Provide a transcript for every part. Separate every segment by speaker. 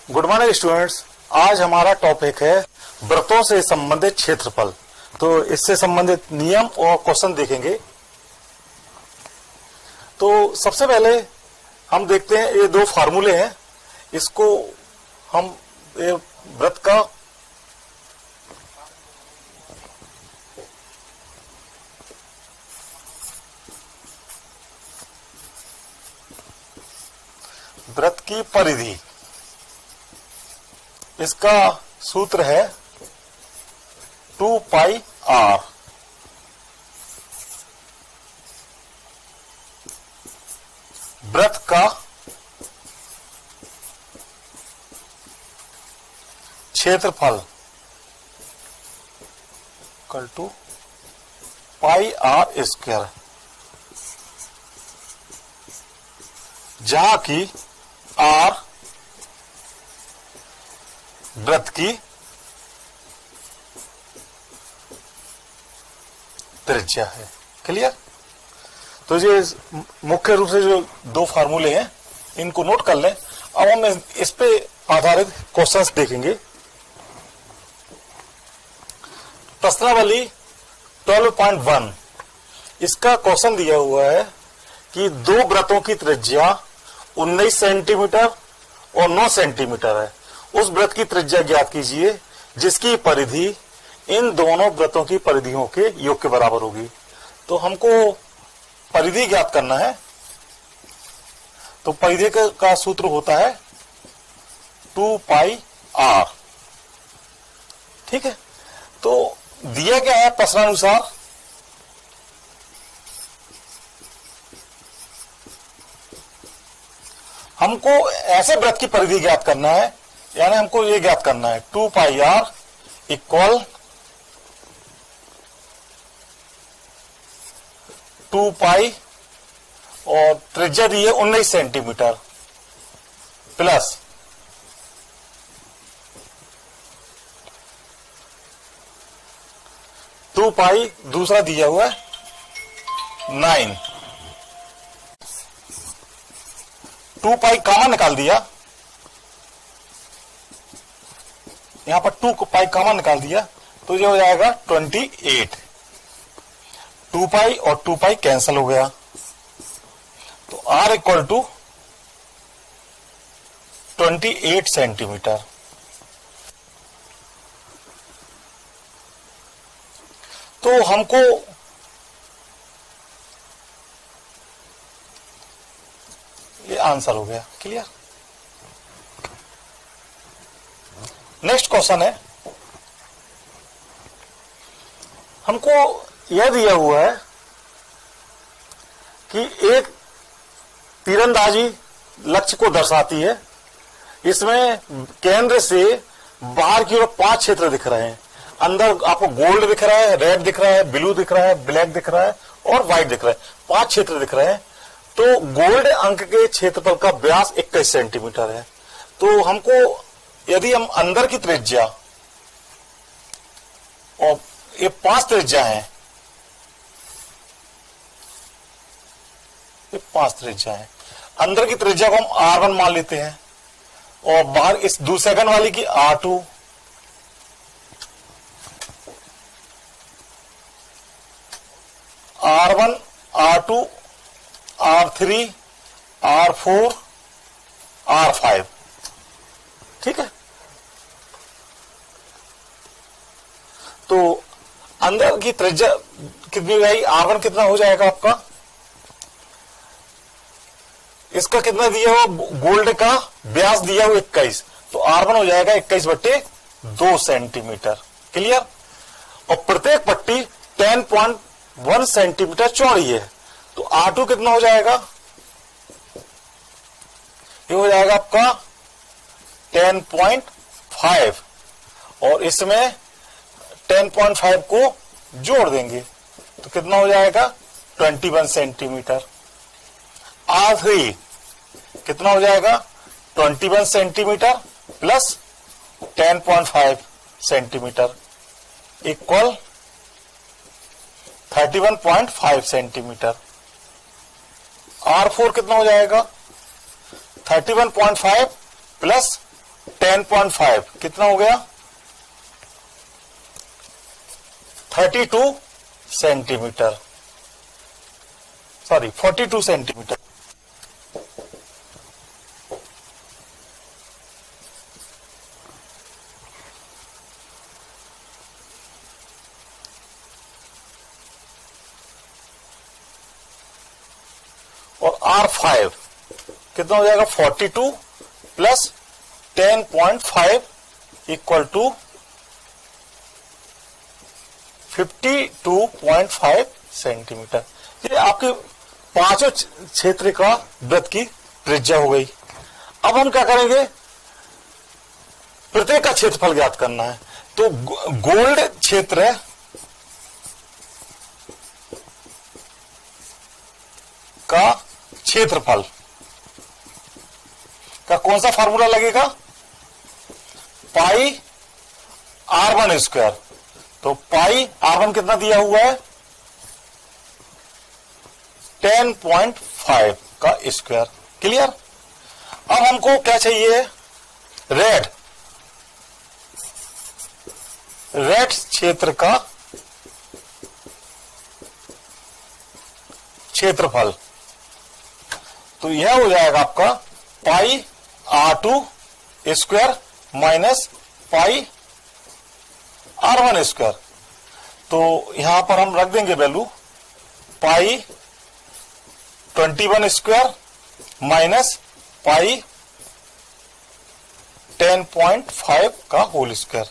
Speaker 1: Good morning students. आज हमारा topic है वृत्तों से संबंधित क्षेत्रफल। तो इससे संबंधित नियम और क्वेश्चन देखेंगे। तो सबसे पहले हम देखते हैं ये दो फार्मूले हैं, इसको हम ये वृत्त का वृत्त की परिधि, इसका सूत्र है 2 पाई r। वृत्त का क्षेत्रफल equal to pi r square, जहां की r वृत्त की त्रिज्या है। क्लियर? तो ये मुख्य रूप से जो दो फार्मूले हैं इनको नोट कर लें। अब हम इस पे आधारित क्वेश्चंस देखेंगे। प्रश्नावली 12.1, इसका क्वेश्चन दिया हुआ है कि दो वृत्तों की त्रिज्या 19 सेंटीमीटर और 9 सेंटीमीटर है। उस वृत्त की त्रिज्या ज्ञात कीजिए जिसकी परिधि इन दोनों वृत्तों की परिधियों के योग के बराबर होगी। तो हमको परिधि ज्ञात करना है। तो परिधि का सूत्र होता है 2 पाई r। ठीक है? तो दिया क्या है प्रश्नानुसार, हमको ऐसे वृत्त की परिधि ज्ञात करना है, यानी हमको ये ज्ञात करना है 2 पाई r इक्वल 2 पाई और त्रिज्या दी है 19 सेंटीमीटर प्लस 2 पाई दूसरा दिया हुआ है 9। 2 पाई कॉमन निकाल दिया, यहां पर 2 पाई कॉमन निकाल दिया तो ये हो जाएगा 28। 2 पाई और 2 पाई कैंसिल हो गया, तो r इक्वल टू 28 सेंटीमीटर। तो हमको ये आंसर हो गया। क्लियर? नेक्स्ट क्वेश्चन है, हमको यह दिया हुआ है कि एक तीरंदाजी लक्ष्य को दर्शाती है। इसमें केंद्र से बाहर की ओर 5 क्षेत्र दिख रहे हैं। अंदर आपको गोल्ड दिख रहा है, रेड दिख रहा है, ब्लू दिख रहा है, ब्लैक दिख रहा है और व्हाइट दिख रहा है। 5 क्षेत्र दिख रहे हैं। तो गोल्ड अंक के क्षेत्रफल का व्यास 21 सेंटीमीटर है। तो हमको यदि हम अंदर की त्रिज्या और ये 5 त्रिज्या है, ये 5 त्रिज्या है, अंदर की त्रिज्या को हम r1 मान लेते हैं और बाहर इस दूसरे वाली की r2, r1, r2, r3, r4, r5। ठीक है? तो अंदर की त्रिज्या कितनी भाई, r1 कितना हो जाएगा आपका, इसका कितना दिया हुआ, गोल्ड का व्यास दिया हुआ 21, तो r1 हो जाएगा 21/2 सेंटीमीटर। क्लियर? और प्रत्येक पट्टी 10.1 सेंटीमीटर चौड़ी है, तो r2 कितना हो जाएगा, ये हो जाएगा आपका 10.5 और इसमें 10.5 को जोड़ देंगे तो कितना हो जाएगा 21 सेंटीमीटर। r3 कितना हो जाएगा 21 centimetre plus 10.5 centimetre equal 31.5 centimetre. R4 कितना हो जाएगा 31.5 प्लस 10.5 कितना हो गया? 32 सेंटीमीटर, सॉरी 42 सेंटीमीटर। और R5 कितना हो जाएगा? 42 प्लस 10.5 इक्वल टू 52.5 सेंटीमीटर। ये आपके पांचों क्षेत्र का वृत्त की त्रिज्या हो गई। अब हम क्या करेंगे? प्रत्येक का क्षेत्रफल ज्ञात करना है। तो गोल्ड क्षेत्र का क्षेत्रफल का कौन सा फार्मूला लगेगा? पाई R1 स्क्वायर। तो पाई R1 कितना दिया हुआ है? 10.5 का स्क्वायर। क्लियर? अब हमको क्या चाहिए? रेड क्षेत्र का क्षेत्रफल। तो यह हो जाएगा आपका पाई R2 square minus pi R1 square. तो यहां पर हम रख देंगे value pi 21 square minus pi 10.5 का होल स्क्वायर।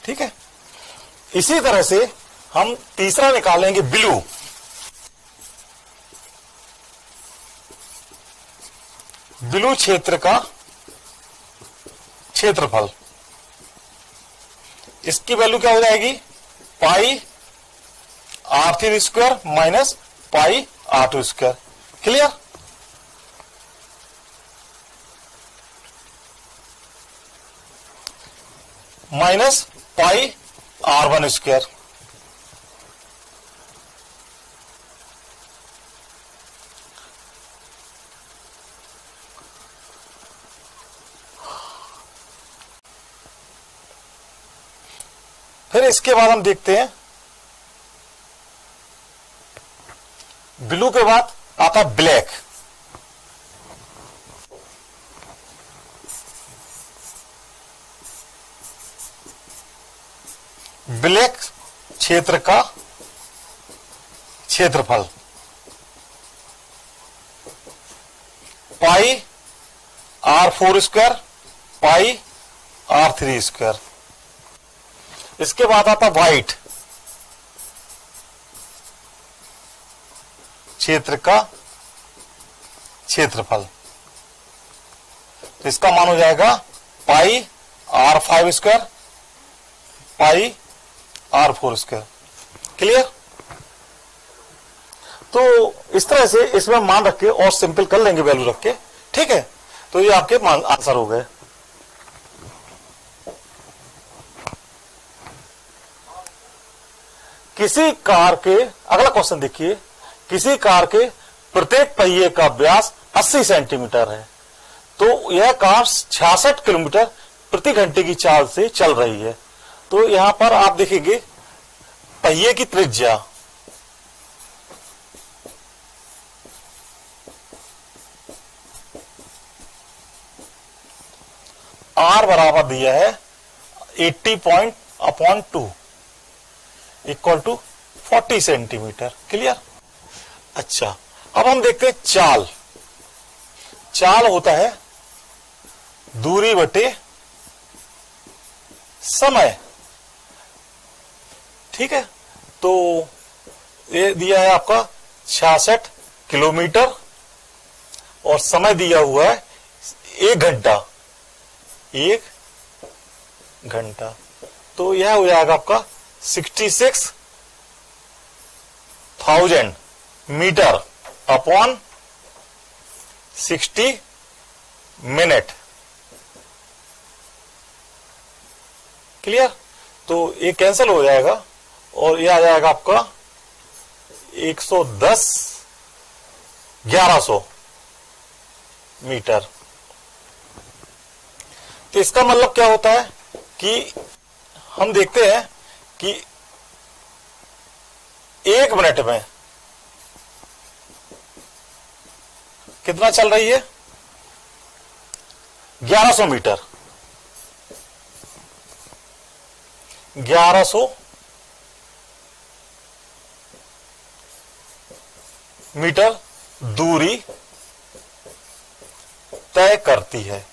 Speaker 1: ठीक है। इसी तरह से हम तीसरा निकालेंगे ब्लू क्षेत्र का क्षेत्रफल। इसकी वैल्यू क्या हो जाएगी? पाई R3 square minus pi R2 square. Clear? Minus pi R1 square. फिर इसके बाद हम देखते हैं ब्लू के बाद आता ब्लैक। ब्लैक क्षेत्र का क्षेत्रफल पाई R4 square pi R3 square. इसके बाद आता व्हाइट क्षेत्र का क्षेत्रफल। तो इसका मान हो जाएगा पाई R5 square pi R4 square. Clear? तो इस तरह से इसमें मान रख के और सिंपल कर लेंगे वैल्यू रख के। ठीक है। तो ये आपके आंसर हो गए। किसी कार के, अगला क्वेश्चन देखिए, किसी कार के प्रत्येक पहिए का व्यास 80 सेंटीमीटर है। तो यह कार 66 किलोमीटर प्रति घंटे की चाल से चल रही है। तो यहां पर आप देखेंगे पहिए की त्रिज्या R बराबर दिया है 80.2 इक्वल टू 40 सेंटीमीटर। क्लियर? अच्छा, अब हम देखते हैं चाल। चाल होता है दूरी बटे समय। ठीक है। तो ये दिया है आपका 66 किलोमीटर और समय दिया हुआ है 1 घंटा। 1 घंटा। तो यह हो जाएगा आपका 66,000 मीटर अपॉन 60 मिनट। क्लियर? तो ये कैंसिल हो जाएगा और ये आ जाएगा आपका 1100 मीटर। तो इसका मतलब क्या होता है कि हम देखते हैं कि 1 मिनट में कितना चल रही है, 1100 मीटर, 1100 मीटर दूरी तय करती है।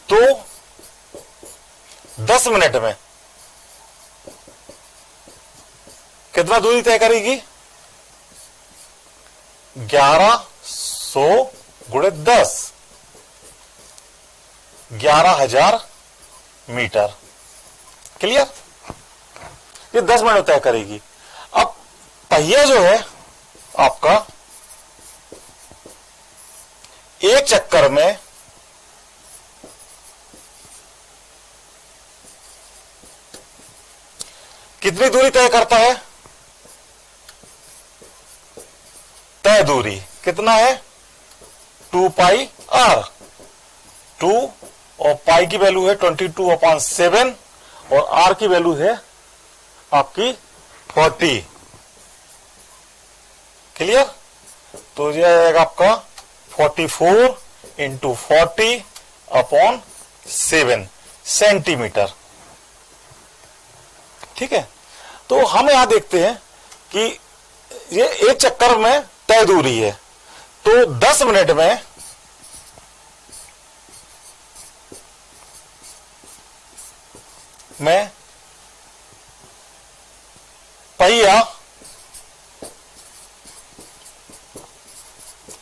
Speaker 1: तो 10 मिनट में कितना दूरी तय करेगी, 1100 गुणे 10, 11,000 मीटर। क्लियर? ये 10 मिनट में तय करेगी। अब पहिया जो है आपका एक चक्कर में कितनी दूरी तय करता है, तय दूरी कितना है, 2 पाई आर। 2 और पाई की वैल्यू है 22/7 और आर की वैल्यू है आपकी 40। क्लियर? तो यह आएगा आपका 44 × 40/7 सेंटीमीटर। ठीक है? तो हम यहां देखते हैं कि ये एक चक्कर में तय दूरी है, तो 10 मिनट में मैं पहिया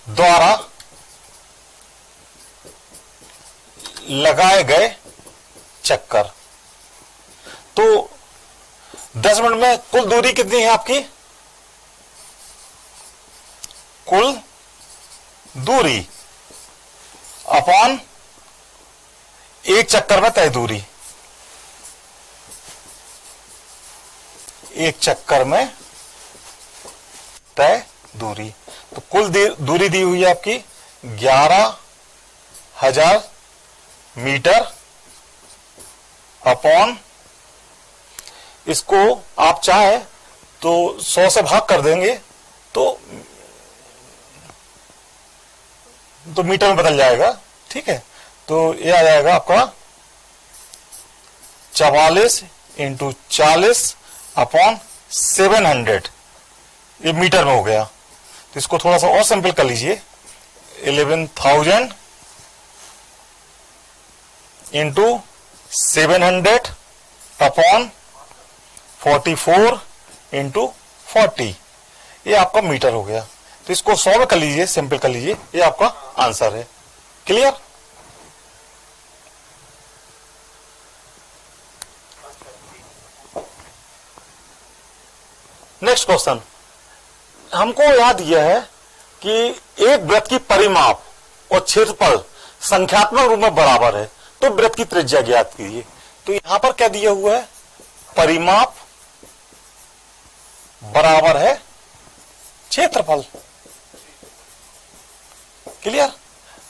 Speaker 1: द्वारा लगाए गए चक्कर, तो 10 मिनट में कुल दूरी कितनी है आपकी, कुल दूरी अपॉन एक चक्कर में तय दूरी, एक चक्कर में तय दूरी। तो कुल दूरी दी हुई है आपकी 11,000 मीटर अपॉन, इसको आप चाहे तो 100 से भाग कर देंगे तो मीटर में बदल जाएगा। ठीक है? तो ये आ जाएगा आपका 44 × 40/700, ये मीटर में हो गया। तो इसको थोड़ा सा और सिंपल कर लीजिए, 11,000 × 700/44 × 40, ये आपका मीटर हो गया। तो इसको 100 में कर लीजिए, सिंपल कर लीजिए, ये आपका आंसर है। क्लियर? नेक्स्ट क्वेश्चन, हमको याद दिया है कि एक वृत्त की परिमाप और क्षेत्रफल संख्यात्मक रूप में बराबर है, तो वृत्त की त्रिज्या ज्ञात कीजिए। तो यहां पर क्या दिया हुआ है, परिमाप बराबर है क्षेत्रफल। क्लियर?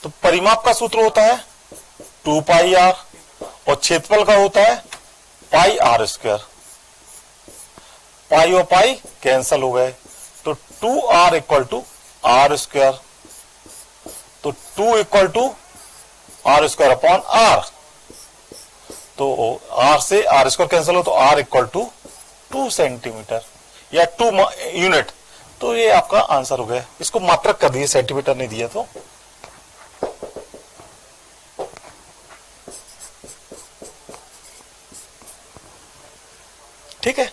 Speaker 1: तो परिमाप का सूत्र होता है 2 पाई आर और क्षेत्रफल का होता है पाई आर स्क्वायर। पाई और पाई कैंसल हो गए, तो 2r = r स्क्वायर, तो 2 = r²/r, तो r से r स्क्वायर कैंसल हो तो r = 2 सेंटीमीटर या 2 यूनिट। तो ये आपका आंसर हो गया। इसको मात्रक कर दिए, सेंटीमीटर नहीं दिया तो। ठीक है?